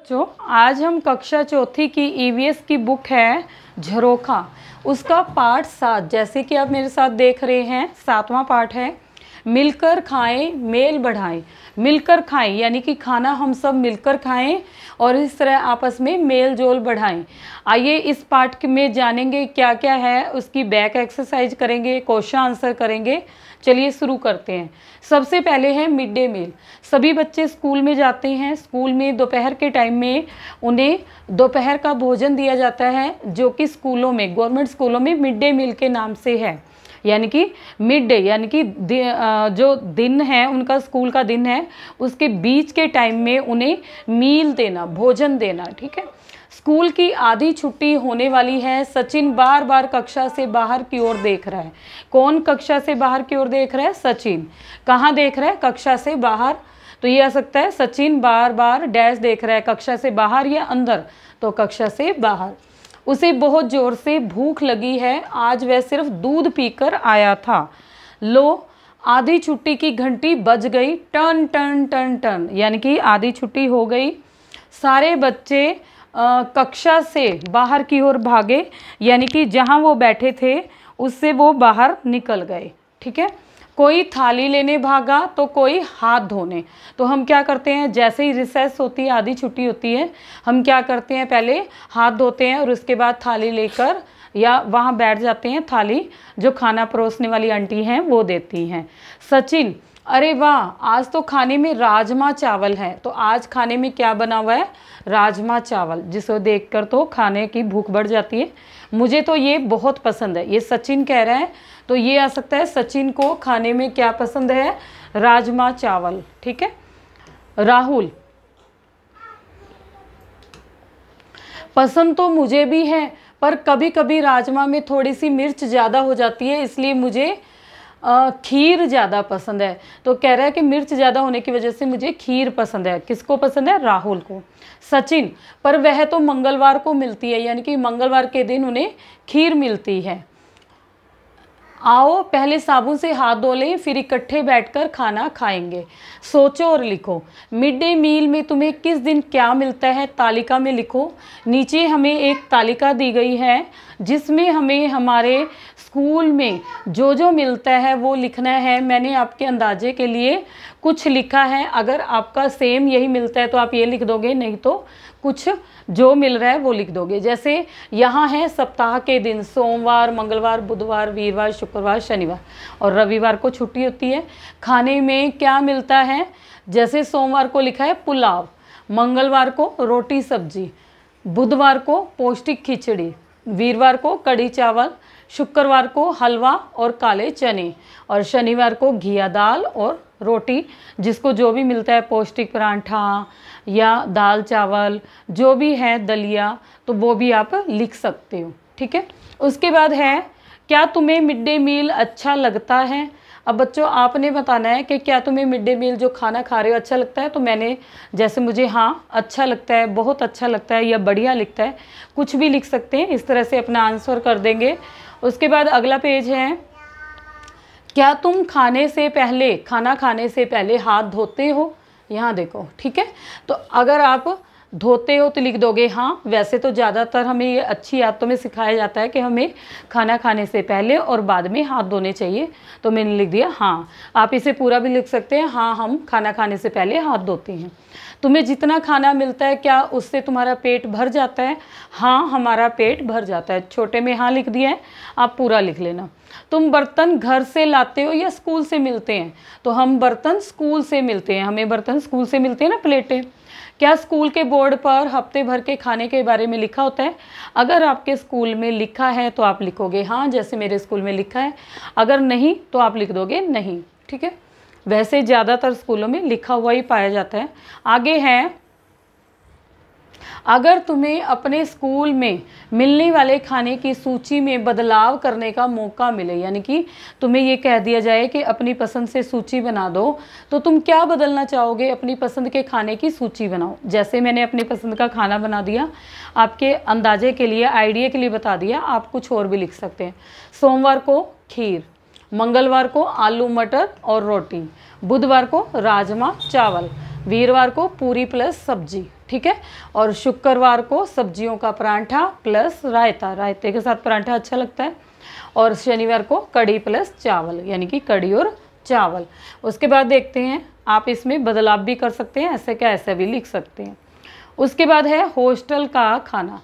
बच्चों, आज हम कक्षा चौथी की ईवीएस की बुक है झरोखा, उसका पाठ 7, जैसे कि आप मेरे साथ देख रहे हैं 7वां पाठ है। मिलकर खाएं मेल बढ़ाएं। मिलकर खाएं यानी कि खाना हम सब मिलकर खाएं और इस तरह आपस में मेल जोल बढ़ाएं। आइए इस पाठ में जानेंगे क्या क्या है, उसकी बैक एक्सरसाइज करेंगे, क्वेश्चन आंसर करेंगे। चलिए शुरू करते हैं। सबसे पहले है मिड डे मील। सभी बच्चे स्कूल में जाते हैं। स्कूल में दोपहर के टाइम में उन्हें दोपहर का भोजन दिया जाता है, जो कि स्कूलों में, गवर्नमेंट स्कूलों में मिड डे मील के नाम से है। यानी कि मिड डे यानी कि जो दिन है उनका, स्कूल का दिन है, उसके बीच के टाइम में उन्हें मील देना, भोजन देना। ठीक है। स्कूल की आधी छुट्टी होने वाली है। सचिन बार बार कक्षा से बाहर की ओर देख रहा है। कौन कक्षा से बाहर की ओर देख रहा है? सचिन। कहाँ देख रहा है? कक्षा से बाहर। तो ये आ सकता है सचिन बार बार डैश देख रहा है, कक्षा से बाहर या अंदर, तो कक्षा से बाहर। उसे बहुत जोर से भूख लगी है, आज वह सिर्फ दूध पीकर आया था। लो, आधी छुट्टी की घंटी बज गई, टन टन टन टन, यानी कि आधी छुट्टी हो गई। सारे बच्चे कक्षा से बाहर की ओर भागे, यानी कि जहाँ वो बैठे थे उससे वो बाहर निकल गए। ठीक है। कोई थाली लेने भागा तो कोई हाथ धोने। तो हम क्या करते हैं, जैसे ही रिसेस होती है, आधी छुट्टी होती है, हम क्या करते हैं, पहले हाथ धोते हैं और उसके बाद थाली लेकर या वहाँ बैठ जाते हैं। थाली जो खाना परोसने वाली आंटी हैं वो देती हैं। सचिन, अरे वाह, आज तो खाने में राजमा चावल है। तो आज खाने में क्या बना हुआ है? राजमा चावल, जिसको देखकर तो खाने की भूख बढ़ जाती है। मुझे तो ये बहुत पसंद है, ये सचिन कह रहा है। तो ये आ सकता है सचिन को खाने में क्या पसंद है? राजमा चावल। ठीक है। राहुल, पसंद तो मुझे भी है, पर कभी कभी राजमा में थोड़ी सी मिर्च ज़्यादा हो जाती है, इसलिए मुझे खीर ज़्यादा पसंद है। तो कह रहा है कि मिर्च ज़्यादा होने की वजह से मुझे खीर पसंद है। किसको पसंद है? राहुल को। सचिन, पर वह तो मंगलवार को मिलती है, यानी कि मंगलवार के दिन उन्हें खीर मिलती है। आओ पहले साबुन से हाथ धो लें, फिर इकट्ठे बैठकर खाना खाएंगे। सोचो और लिखो, मिड डे मील में तुम्हें किस दिन क्या मिलता है, तालिका में लिखो। नीचे हमें एक तालिका दी गई है जिसमें हमें हमारे स्कूल में जो जो मिलता है वो लिखना है। मैंने आपके अंदाजे के लिए कुछ लिखा है। अगर आपका सेम यही मिलता है तो आप ये लिख दोगे, नहीं तो कुछ जो मिल रहा है वो लिख दोगे। जैसे यहाँ है सप्ताह के दिन, सोमवार, मंगलवार, बुधवार, वीरवार, शुक्रवार, शनिवार और रविवार को छुट्टी होती है। खाने में क्या मिलता है? जैसे सोमवार को लिखा है पुलाव, मंगलवार को रोटी सब्जी, बुधवार को पौष्टिक खिचड़ी, वीरवार को कढ़ी चावल, शुक्रवार को हलवा और काले चने और शनिवार को घिया दाल और रोटी। जिसको जो भी मिलता है, पौष्टिक परांठा या दाल चावल, जो भी है, दलिया, तो वो भी आप लिख सकते हो। ठीक है। उसके बाद है, क्या तुम्हें मिड डे मील अच्छा लगता है? अब बच्चों आपने बताना है कि क्या तुम्हें मिड डे मील जो खाना खा रहे हो अच्छा लगता है। तो मैंने, जैसे मुझे हाँ अच्छा लगता है, बहुत अच्छा लगता है या बढ़िया लिखता है, कुछ भी लिख सकते हैं। इस तरह से अपना आंसर कर देंगे। उसके बाद अगला पेज है, क्या तुम खाना खाने से पहले हाथ धोते हो? यहाँ देखो। ठीक है। तो अगर आप धोते हो तो लिख दोगे हाँ। वैसे तो ज़्यादातर हमें ये अच्छी आदतों में सिखाया जाता है कि हमें खाना खाने से पहले और बाद में हाथ धोने चाहिए, तो मैंने लिख दिया हाँ। आप इसे पूरा भी लिख सकते हैं, हाँ हम खाना खाने से पहले हाथ धोते हैं। तुम्हें जितना खाना मिलता है क्या उससे तुम्हारा पेट भर जाता है? हाँ, हमारा पेट भर जाता है। छोटे में हाँ लिख दिया है, आप पूरा लिख लेना। तुम बर्तन घर से लाते हो या स्कूल से मिलते हैं? तो हम बर्तन स्कूल से मिलते हैं, हमें बर्तन स्कूल से मिलते हैं ना, प्लेटें। क्या स्कूल के बोर्ड पर हफ्ते भर के खाने के बारे में लिखा होता है? अगर आपके स्कूल में लिखा है तो आप लिखोगे हाँ, जैसे मेरे स्कूल में लिखा है। अगर नहीं तो आप लिख दोगे नहीं। ठीक है। वैसे ज़्यादातर स्कूलों में लिखा हुआ ही पाया जाता है। आगे है, अगर तुम्हें अपने स्कूल में मिलने वाले खाने की सूची में बदलाव करने का मौका मिले, यानी कि तुम्हें ये कह दिया जाए कि अपनी पसंद से सूची बना दो, तो तुम क्या बदलना चाहोगे? अपनी पसंद के खाने की सूची बनाओ। जैसे मैंने अपनी पसंद का खाना बना दिया, आपके अंदाजे के लिए, आइडिया के लिए बता दिया। आप कुछ और भी लिख सकते हैं। सोमवार को खीर, मंगलवार को आलू मटर और रोटी, बुधवार को राजमा चावल, वीरवार को पूरी प्लस सब्जी। ठीक है। और शुक्रवार को सब्जियों का परांठा प्लस रायता, रायते के साथ परांठा अच्छा लगता है। और शनिवार को कड़ी प्लस चावल, यानी कि कड़ी और चावल। उसके बाद देखते हैं, आप इसमें बदलाव भी कर सकते हैं, ऐसे क्या ऐसे भी लिख सकते हैं। उसके बाद है हॉस्टल का खाना।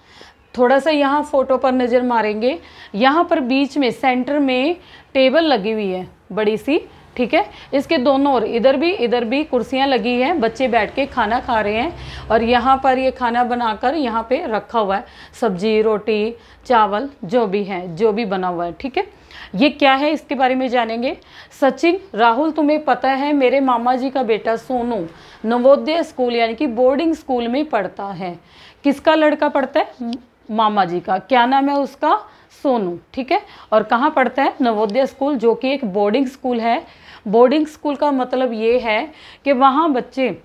थोड़ा सा यहाँ फोटो पर नज़र मारेंगे, यहाँ पर बीच में सेंटर में टेबल लगी हुई है बड़ी सी, ठीक है। इसके दोनों ओर इधर भी कुर्सियाँ लगी हैं, बच्चे बैठ के खाना खा रहे हैं। और यहाँ पर ये खाना बनाकर यहाँ पे रखा हुआ है, सब्जी रोटी चावल जो भी है, जो भी बना हुआ है, ठीक है। ये क्या है इसके बारे में जानेंगे। सचिन, राहुल तुम्हें पता है मेरे मामा जी का बेटा सोनू नवोदय स्कूल यानी कि बोर्डिंग स्कूल में पढ़ता है। किसका लड़का पढ़ता है? मामा जी का। क्या नाम है उसका? सोनू, ठीक है। और कहाँ पढ़ता है? नवोदय स्कूल, जो कि एक बोर्डिंग स्कूल है। बोर्डिंग स्कूल का मतलब ये है कि वहाँ बच्चे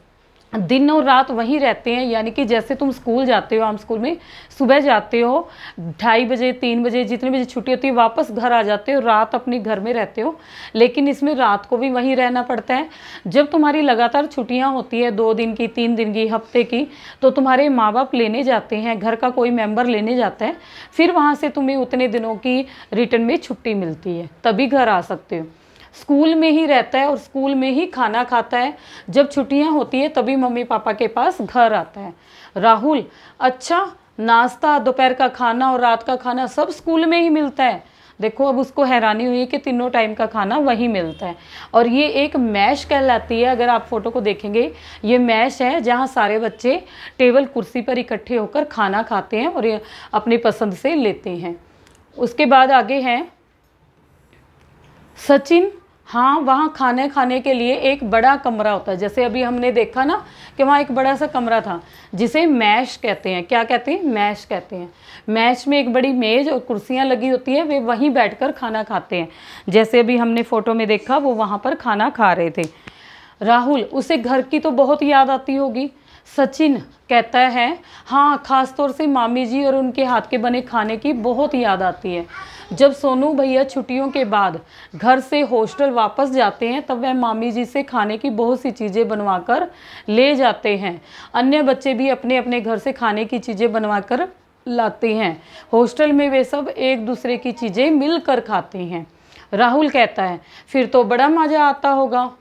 दिन और रात वहीं रहते हैं, यानी कि जैसे तुम स्कूल जाते हो, आम स्कूल में सुबह जाते हो 2:30 बजे 3 बजे जितने बजे छुट्टी होती है वापस घर आ जाते हो, रात अपने घर में रहते हो। लेकिन इसमें रात को भी वहीं रहना पड़ता है। जब तुम्हारी लगातार छुट्टियां होती है 2 दिन की 3 दिन की हफ्ते की, तो तुम्हारे माँ बाप लेने जाते हैं, घर का कोई मेम्बर लेने जाता है, फिर वहाँ से तुम्हें उतने दिनों की रिटर्न में छुट्टी मिलती है, तभी घर आ सकते हो। स्कूल में ही रहता है और स्कूल में ही खाना खाता है। जब छुट्टियां होती है तभी मम्मी पापा के पास घर आता है। राहुल, अच्छा, नाश्ता, दोपहर का खाना और रात का खाना सब स्कूल में ही मिलता है? देखो अब उसको हैरानी हुई कि तीनों टाइम का खाना वही मिलता है। और ये एक मैश कहलाती है। अगर आप फोटो को देखेंगे, ये मैश है जहाँ सारे बच्चे टेबल कुर्सी पर इकट्ठे होकर खाना खाते हैं और ये अपनी पसंद से लेते हैं। उसके बाद आगे हैं सचिन, हाँ, वहाँ खाने खाने के लिए एक बड़ा कमरा होता है। जैसे अभी हमने देखा ना कि वहाँ एक बड़ा सा कमरा था जिसे मैश कहते हैं। क्या कहते हैं? मैश कहते हैं। मैश में एक बड़ी मेज और कुर्सियाँ लगी होती है, वे वहीं बैठकर खाना खाते हैं। जैसे अभी हमने फोटो में देखा, वो वहाँ पर खाना खा रहे थे। राहुल, उसे घर की तो बहुत याद आती होगी। सचिन कहता है, हाँ, ख़ास तौर से मामी जी और उनके हाथ के बने खाने की बहुत याद आती है। जब सोनू भैया छुट्टियों के बाद घर से हॉस्टल वापस जाते हैं तब वह मामी जी से खाने की बहुत सी चीज़ें बनवाकर ले जाते हैं। अन्य बच्चे भी अपने अपने घर से खाने की चीज़ें बनवाकर लाते हैं। हॉस्टल में वे सब एक दूसरे की चीज़ें मिलकर खाते हैं। राहुल कहता है, फिर तो बड़ा मज़ा आता होगा,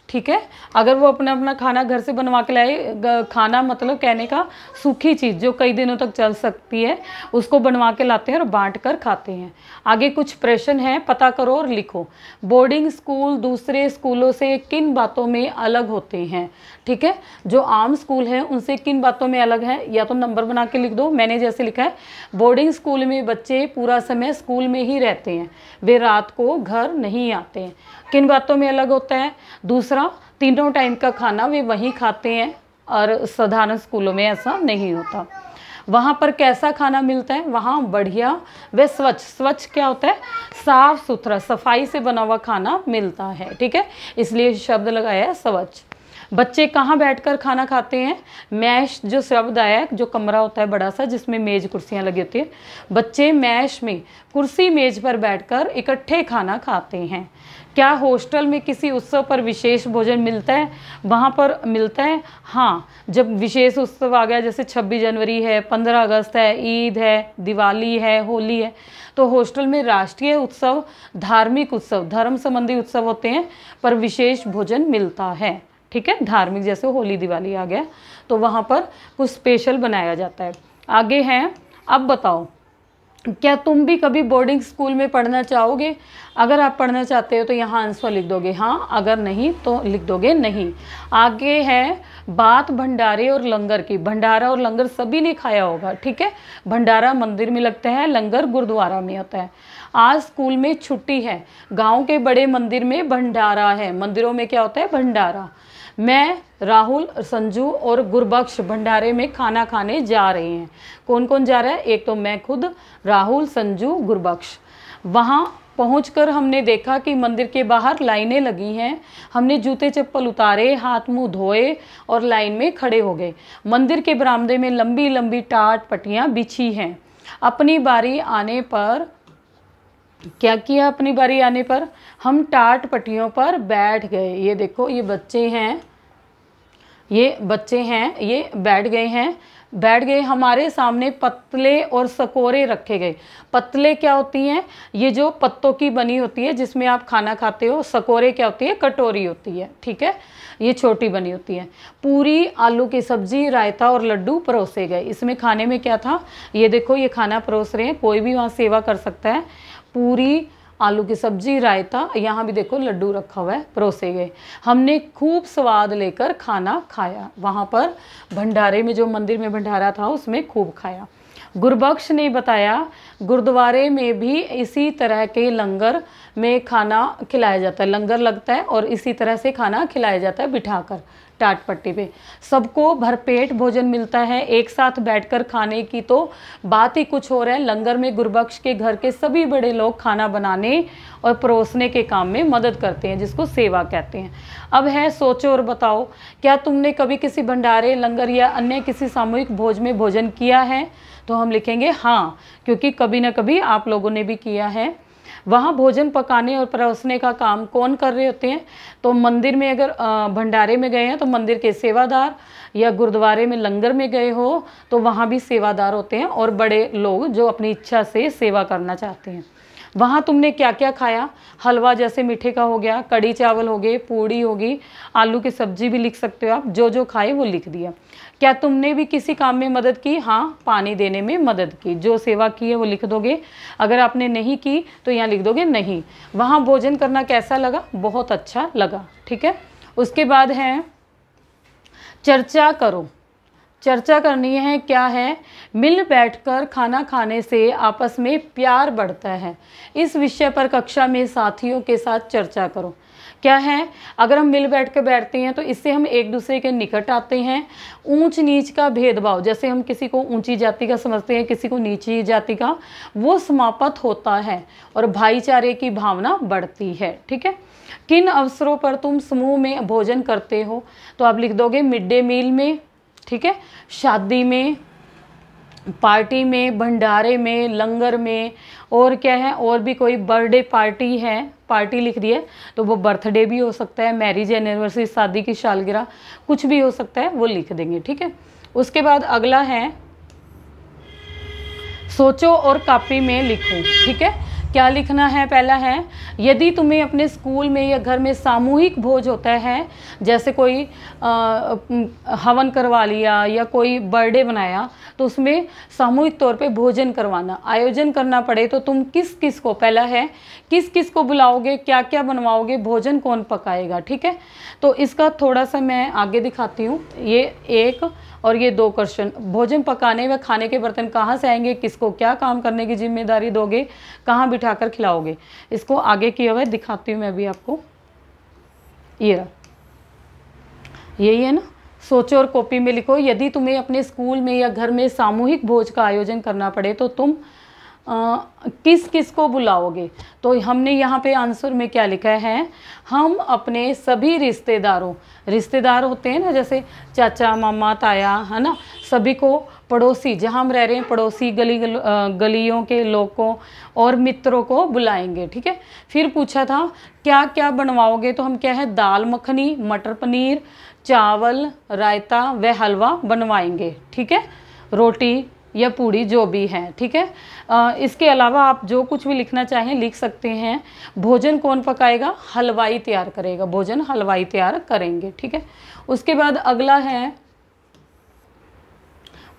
ठीक है। अगर वो अपना अपना खाना घर से बनवा के लाए, खाना मतलब कहने का सूखी चीज़ जो कई दिनों तक चल सकती है, उसको बनवा के लाते हैं और बांट कर खाते हैं। आगे कुछ प्रश्न हैं, पता करो और लिखो। बोर्डिंग स्कूल दूसरे स्कूलों से किन बातों में अलग होते हैं? ठीक है, जो आम स्कूल हैं उनसे किन बातों में अलग है, या तो नंबर बना के लिख दो। मैंने जैसे लिखा है, बोर्डिंग स्कूल में बच्चे पूरा समय स्कूल में ही रहते हैं, वे रात को घर नहीं आते हैं। किन बातों में अलग होता है? दूसरा, तीनों टाइम का खाना वे वहीं खाते हैं और साधारण स्कूलों में ऐसा नहीं होता। वहाँ पर कैसा खाना मिलता है? वहाँ बढ़िया व स्वच्छ, स्वच्छ क्या होता है? साफ सुथरा, सफाई से बना हुआ खाना मिलता है, ठीक है, इसलिए शब्द लगाया है स्वच्छ। बच्चे कहाँ बैठकर खाना खाते हैं? मैश जो शब्द आया है, जो कमरा होता है बड़ा सा जिसमें मेज कुर्सियाँ लगी होती है, बच्चे मैश में कुर्सी मेज पर बैठकर इकट्ठे खाना खाते हैं। क्या हॉस्टल में किसी उत्सव पर विशेष भोजन मिलता है? वहाँ पर मिलता है, हाँ, जब विशेष उत्सव आ गया, जैसे 26 जनवरी है, 15 अगस्त है, ईद है, दिवाली है, होली है, तो हॉस्टल में राष्ट्रीय उत्सव, धार्मिक उत्सव, धर्म संबंधी उत्सव होते हैं पर विशेष भोजन मिलता है, ठीक है। धार्मिक जैसे होली दिवाली आ गया तो वहाँ पर कुछ स्पेशल बनाया जाता है। आगे हैं, अब बताओ, क्या तुम भी कभी बोर्डिंग स्कूल में पढ़ना चाहोगे? अगर आप पढ़ना चाहते हो तो यहाँ आंसर लिख दोगे हाँ, अगर नहीं तो लिख दोगे नहीं। आगे है बात भंडारे और लंगर की। भंडारा और लंगर सभी ने खाया होगा, ठीक है। भंडारा मंदिर में लगता है, लंगर गुरुद्वारा में होता है। आज स्कूल में छुट्टी है, गांव के बड़े मंदिर में भंडारा है। मंदिरों में क्या होता है? भंडारा। मैं, राहुल, संजू और गुरबख्श भंडारे में खाना खाने जा रहे हैं। कौन कौन जा रहा है? एक तो मैं खुद, राहुल, संजू, गुरबख्श। वहाँ पहुंचकर हमने देखा कि मंदिर के बाहर लाइनें लगी हैं। हमने जूते चप्पल उतारे, हाथ मुंह धोए और लाइन में खड़े हो गए। मंदिर के बरामदे में लंबी लंबी टाट पट्टियाँ बिछी हैं। अपनी बारी आने पर क्या किया? अपनी बारी आने पर हम टाट पट्टियों पर बैठ गए। ये देखो, ये बच्चे हैं ये बच्चे हैं, ये बैठ गए हैं, बैठ गए, हमारे सामने पतले और सकोरे रखे गए। पतले क्या होती हैं? ये जो पत्तों की बनी होती है जिसमें आप खाना खाते हो। सकोरे क्या होती है? कटोरी होती है, ठीक है, ये छोटी बनी होती है। पूरी, आलू की सब्जी, रायता और लड्डू परोसे गए। इसमें खाने में क्या था? ये देखो, ये खाना परोस रहे हैं, कोई भी वहाँ सेवा कर सकता है। पूरी, आलू की सब्जी, रायता, यहाँ भी देखो लड्डू रखा हुआ है, परोसे गए। हमने खूब स्वाद लेकर खाना खाया। वहाँ पर भंडारे में, जो मंदिर में भंडारा था उसमें खूब खाया। गुरबख्श ने बताया गुरुद्वारे में भी इसी तरह के लंगर में खाना खिलाया जाता है। लंगर लगता है और इसी तरह से खाना खिलाया जाता है बिठाकर टाट पट्टी पे। सबको भरपेट भोजन मिलता है। एक साथ बैठकर खाने की तो बात ही कुछ और है। लंगर में गुरबख्श के घर के सभी बड़े लोग खाना बनाने और परोसने के काम में मदद करते हैं, जिसको सेवा कहते हैं। अब है सोचो और बताओ, क्या तुमने कभी किसी भंडारे, लंगर या अन्य किसी सामूहिक भोज में भोजन किया है? तो हम लिखेंगे हाँ, क्योंकि कभी ना कभी आप लोगों ने भी किया है। वहाँ भोजन पकाने और परोसने का काम कौन कर रहे होते हैं? तो मंदिर में अगर भंडारे में गए हैं तो मंदिर के सेवादार, या गुरुद्वारे में लंगर में गए हो तो वहाँ भी सेवादार होते हैं और बड़े लोग जो अपनी इच्छा से सेवा करना चाहते हैं। वहाँ तुमने क्या क्या खाया? हलवा जैसे मीठे का हो गया, कड़ी चावल हो गए, पूड़ी होगी, आलू की सब्जी भी लिख सकते हो आप, जो जो खाए वो लिख दिया। क्या तुमने भी किसी काम में मदद की? हाँ, पानी देने में मदद की। जो सेवा की है वो लिख दोगे। अगर आपने नहीं की तो यहाँ लिख दोगे नहीं। वहाँ भोजन करना कैसा लगा? बहुत अच्छा लगा, ठीक है। उसके बाद है चर्चा करो। चर्चा करनी है, क्या है? मिल बैठकर खाना खाने से आपस में प्यार बढ़ता है। इस विषय पर कक्षा में साथियों के साथ चर्चा करो। क्या है? अगर हम मिल बैठ कर बैठते हैं तो इससे हम एक दूसरे के निकट आते हैं। ऊंच नीच का भेदभाव, जैसे हम किसी को ऊंची जाति का समझते हैं, किसी को नीची जाति का, वो समाप्त होता है और भाईचारे की भावना बढ़ती है, ठीक है। किन अवसरों पर तुम समूह में भोजन करते हो? तो आप लिख दोगे मिड डे मील में, ठीक है, शादी में, पार्टी में, भंडारे में, लंगर में, और क्या है, और भी कोई बर्थडे पार्टी है, पार्टी लिख दी है तो वो बर्थडे भी हो सकता है, मैरिज एनिवर्सरी, शादी की सालगिरह, कुछ भी हो सकता है, वो लिख देंगे, ठीक है। उसके बाद अगला है सोचो और कॉपी में लिखो, ठीक है। क्या लिखना है? पहला है, यदि तुम्हें अपने स्कूल में या घर में सामूहिक भोज होता है, जैसे कोई हवन करवा लिया या कोई बर्थडे बनाया, तो उसमें सामूहिक तौर पे भोजन करवाना, आयोजन करना पड़े तो तुम किस किस को, पहला है किस किस को बुलाओगे, क्या क्या बनवाओगे, भोजन कौन पकाएगा, ठीक है। तो इसका थोड़ा सा मैं आगे दिखाती हूँ। ये एक और ये दो क्वेश्चन, भोजन पकाने व खाने के बर्तन कहाँ से आएंगे, किसको क्या काम करने की जिम्मेदारी दोगे, कहाँ बिठाकर खिलाओगे, इसको आगे किए हुए दिखाती हूँ मैं भी आपको। ये रहा, यही है ना। सोचो और कॉपी में लिखो, यदि तुम्हें अपने स्कूल में या घर में सामूहिक भोज का आयोजन करना पड़े तो तुम किस किस को बुलाओगे। तो हमने यहाँ पे आंसर में क्या लिखा है, हम अपने सभी रिश्तेदारों, रिश्तेदार होते हैं ना, जैसे चाचा, मामा, ताया, है ना, सभी को, पड़ोसी, जहाँ हम रह रहे हैं पड़ोसी गलियों के लोगों और मित्रों को बुलाएंगे, ठीक है। फिर पूछा था क्या क्या बनवाओगे, तो हम क्या है, दाल मखनी, मटर पनीर, चावल, रायता व हलवा बनवाएंगे, ठीक है, रोटी या पूड़ी जो भी है, ठीक है। इसके अलावा आप जो कुछ भी लिखना चाहें लिख सकते हैं। भोजन कौन पकाएगा? हलवाई तैयार करेगा, भोजन हलवाई तैयार करेंगे, ठीक है। उसके बाद अगला है,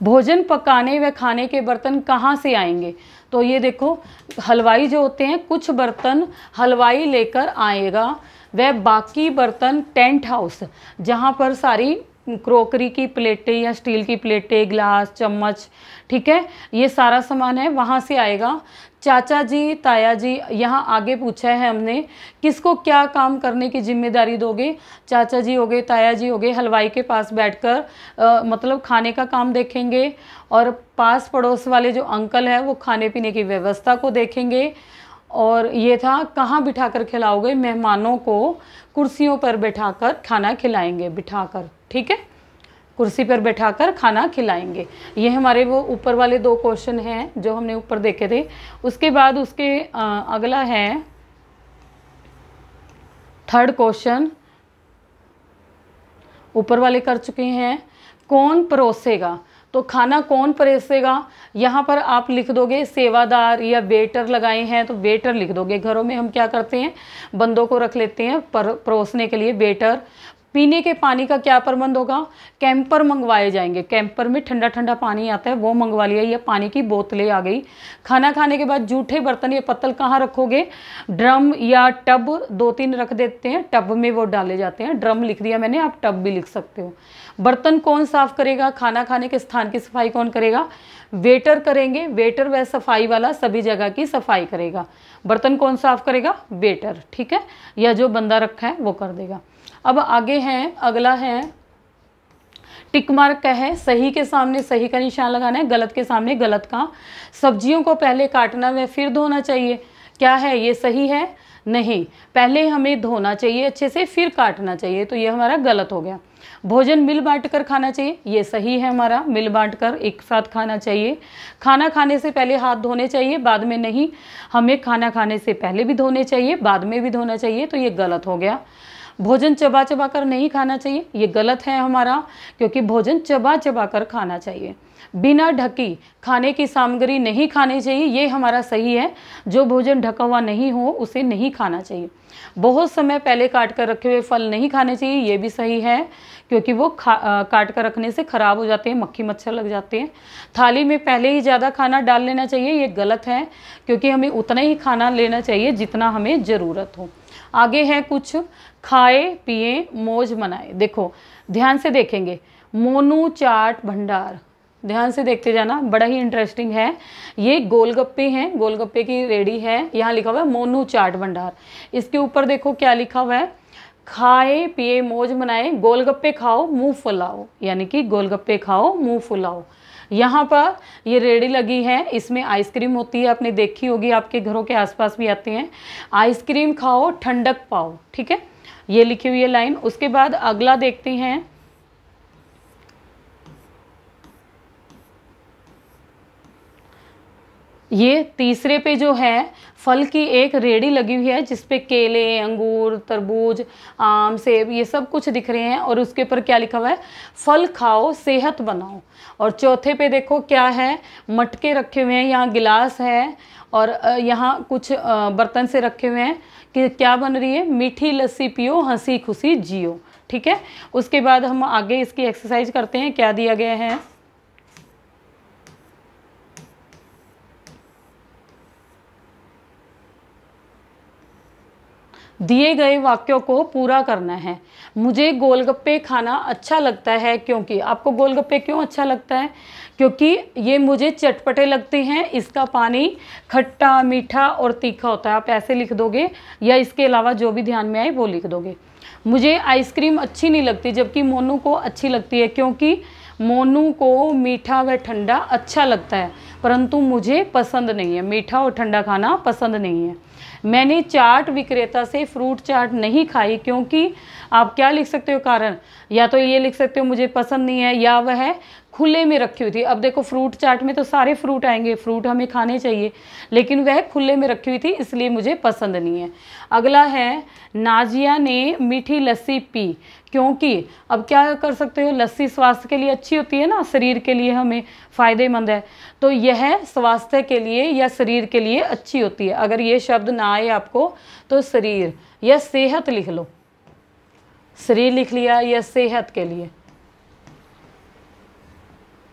भोजन पकाने व खाने के बर्तन कहाँ से आएंगे। तो ये देखो, हलवाई जो होते हैं, कुछ बर्तन हलवाई लेकर आएगा, वह बाकी बर्तन टेंट हाउस, जहाँ पर सारी क्रोकरी की प्लेटें या स्टील की प्लेटें, ग्लास, चम्मच, ठीक है, ये सारा सामान है, वहाँ से आएगा। चाचा जी, ताया जी, यहाँ आगे पूछा है हमने, किसको क्या काम करने की जिम्मेदारी दोगे। चाचा जी हो गए, ताया जी हो गए, हलवाई के पास बैठकर मतलब खाने का काम देखेंगे, और पास पड़ोस वाले जो अंकल है वो खाने पीने की व्यवस्था को देखेंगे। और ये था, कहाँ बिठाकर खिलाओगे, मेहमानों को कुर्सियों पर बैठाकर खाना खिलाएंगे, बिठाकर, ठीक है, कुर्सी पर बैठाकर खाना खिलाएंगे। ये हमारे वो ऊपर वाले दो क्वेश्चन हैं जो हमने ऊपर देखे थे। उसके बाद उसके अगला है थर्ड क्वेश्चन, ऊपर वाले कर चुके हैं। कौन परोसेगा, तो खाना कौन परोसेगा, यहाँ पर आप लिख दोगे सेवादार या वेटर लगाए हैं तो वेटर लिख दोगे। घरों में हम क्या करते हैं, बंदों को रख लेते हैं परोसने के लिए, वेटर। पीने के पानी का क्या प्रबंध होगा, कैंपर मंगवाए जाएंगे। कैंपर में ठंडा ठंडा पानी आता है, वो मंगवा लिया, या पानी की बोतलें आ गई। खाना खाने के बाद जूठे बर्तन या पत्तल कहाँ रखोगे, ड्रम या टब, 2-3 रख देते हैं, टब में वो डाले जाते हैं। ड्रम लिख दिया मैंने, आप टब भी लिख सकते हो। बर्तन कौन साफ करेगा, खाना खाने के स्थान की सफाई कौन करेगा, वेटर करेंगे। वेटर वह सफाई वाला सभी जगह की सफाई करेगा। बर्तन कौन साफ करेगा, वेटर, ठीक है, या जो बंदा रखा है वो कर देगा। अब आगे हैं, अगला है टिक मार्क का है, सही के सामने सही का निशान लगाना है, गलत के सामने गलत का। सब्जियों को पहले काटना व फिर धोना चाहिए, क्या है ये सही है, नहीं, पहले हमें धोना चाहिए अच्छे से फिर काटना चाहिए, तो ये हमारा गलत हो गया। भोजन मिल बांट कर खाना चाहिए, ये सही है हमारा, मिल बांट कर एक साथ खाना चाहिए। खाना खाने से पहले हाथ धोने चाहिए, बाद में नहीं, हमें खाना खाने से पहले भी धोने चाहिए, बाद में भी धोना चाहिए, तो ये गलत हो गया। भोजन चबा चबा कर नहीं खाना चाहिए, ये गलत है हमारा, क्योंकि भोजन चबा चबा कर खाना चाहिए। बिना ढकी खाने की सामग्री नहीं खानी चाहिए, ये हमारा सही है। जो भोजन ढका हुआ नहीं हो उसे नहीं खाना चाहिए। बहुत समय पहले काट कर रखे हुए फल नहीं खाने चाहिए, ये भी सही है, क्योंकि वो काट कर रखने से ख़राब हो जाते हैं, मक्खी मच्छर लग जाते हैं। थाली में पहले ही ज़्यादा खाना डाल लेना चाहिए, ये गलत है, क्योंकि हमें उतना ही खाना लेना चाहिए जितना हमें ज़रूरत हो। आगे है कुछ, खाए पिए मौज मनाए। देखो ध्यान से देखेंगे, मोनू चाट भंडार, ध्यान से देखते जाना, बड़ा ही इंटरेस्टिंग है। ये गोलगप्पे हैं, गोलगप्पे की रेडी है, यहाँ लिखा हुआ है मोनू चाट भंडार। इसके ऊपर देखो क्या लिखा हुआ है, खाए पिए मौज मनाए, गोलगप्पे खाओ मुंह फुलाओ, यानी कि गोलगप्पे खाओ मुंह फुलाओ। यहाँ पर ये रेडी लगी है, इसमें आइसक्रीम होती है, आपने देखी होगी, आपके घरों के आसपास भी आते हैं। आइसक्रीम खाओ ठंडक पाओ, ठीक है, ये लिखी हुई है लाइन। उसके बाद अगला देखते हैं, ये तीसरे पे जो है फल की एक रेडी लगी हुई है, जिसपे केले, अंगूर, तरबूज, आम, सेब ये सब कुछ दिख रहे हैं, और उसके ऊपर क्या लिखा हुआ है, फल खाओ सेहत बनाओ। और चौथे पे देखो क्या है, मटके रखे हुए हैं, यहाँ गिलास है, और यहाँ कुछ बर्तन से रखे हुए हैं कि क्या बन रही है, मीठी लस्सी पियो हंसी खुशी जियो, ठीक है। उसके बाद हम आगे इसकी एक्सरसाइज करते हैं, क्या दिया गया है, दिए गए वाक्यों को पूरा करना है। मुझे गोलगप्पे खाना अच्छा लगता है, क्योंकि आपको गोलगप्पे क्यों अच्छा लगता है, क्योंकि ये मुझे चटपटे लगते हैं, इसका पानी खट्टा मीठा और तीखा होता है। आप ऐसे लिख दोगे, या इसके अलावा जो भी ध्यान में आए वो लिख दोगे। मुझे आइसक्रीम अच्छी नहीं लगती, जबकि मोनू को अच्छी लगती है, क्योंकि मोनू को मीठा व ठंडा अच्छा लगता है, परंतु मुझे पसंद नहीं है, मीठा और ठंडा खाना पसंद नहीं है। मैंने चाट विक्रेता से फ्रूट चाट नहीं खाई, क्योंकि आप क्या लिख सकते हो कारण, या तो ये लिख सकते हो मुझे पसंद नहीं है, या वह खुले में रखी हुई थी। अब देखो फ्रूट चाट में तो सारे फ्रूट आएंगे, फ्रूट हमें खाने चाहिए, लेकिन वह खुले में रखी हुई थी, इसलिए मुझे पसंद नहीं है। अगला है, नाजिया ने मीठी लस्सी पी, क्योंकि अब क्या कर सकते हो, लस्सी स्वास्थ्य के लिए अच्छी होती है ना, शरीर के लिए हमें फ़ायदेमंद है, तो यह स्वास्थ्य के लिए या शरीर के लिए अच्छी होती है। अगर ये शब्द ना आए आपको तो शरीर या सेहत लिख लो, शरीर लिख लिया या सेहत के लिए,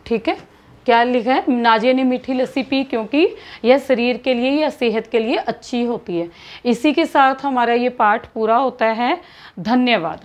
ठीक है। क्या लिखा है, नाजिया ने मीठी लस्सी पी क्योंकि यह शरीर के लिए या सेहत के लिए अच्छी होती है। इसी के साथ हमारा ये पाठ पूरा होता है। धन्यवाद।